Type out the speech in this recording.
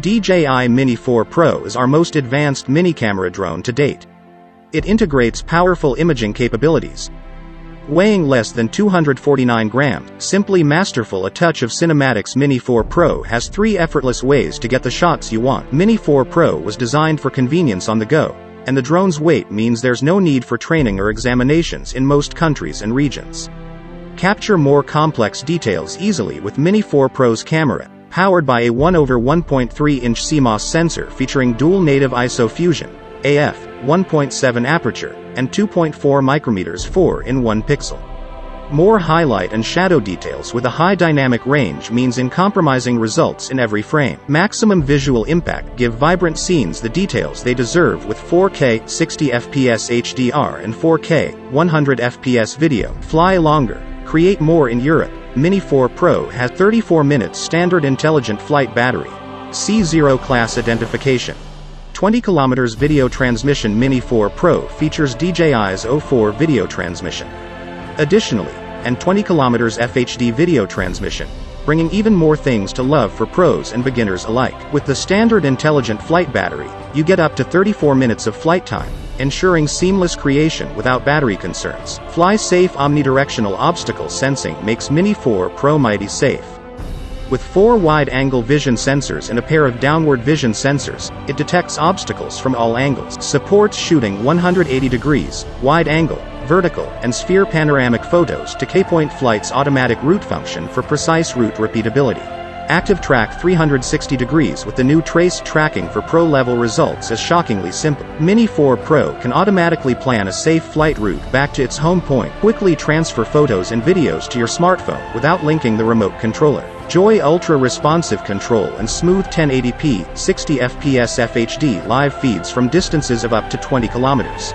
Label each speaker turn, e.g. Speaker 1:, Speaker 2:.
Speaker 1: DJI Mini 4 Pro is our most advanced mini camera drone to date. It integrates powerful imaging capabilities. Weighing less than 249 grams, simply masterful. A touch of cinematics. Mini 4 Pro has 3 effortless ways to get the shots you want. Mini 4 Pro was designed for convenience on the go, and the drone's weight means there's no need for training or examinations in most countries and regions. Capture more complex details easily with Mini 4 Pro's camera, powered by a 1/1.3-inch CMOS sensor featuring dual native ISO fusion, AF, 1.7 aperture, and 2.4 micrometers 4-in-1 pixel. More highlight and shadow details with a high dynamic range means uncompromising results in every frame. Maximum visual impact. Give vibrant scenes the details they deserve with 4K 60fps HDR and 4K 100fps video. Fly longer, create more in Europe. Mini 4 Pro has 34 minutes standard intelligent flight battery. C0 class identification. 20 km video transmission. Mini 4 Pro features DJI's O4 video transmission. Additionally, and 20 km FHD video transmission, bringing even more things to love for pros and beginners alike. With the standard intelligent flight battery, you get up to 34 minutes of flight time, ensuring seamless creation without battery concerns. Fly safe. Omnidirectional obstacle sensing makes Mini 4 Pro mighty safe. With 4 wide-angle vision sensors and a pair of downward vision sensors, it detects obstacles from all angles. Supports shooting 180 degrees, wide-angle, vertical, and sphere panoramic photos to K-Point Flight's automatic route function for precise route repeatability. Active track 360 degrees with the new trace tracking for pro-level results is shockingly simple. Mini 4 Pro can automatically plan a safe flight route back to its home point. Quickly transfer photos and videos to your smartphone without linking the remote controller. Enjoy ultra-responsive control and smooth 1080p, 60fps FHD live feeds from distances of up to 20 kilometers.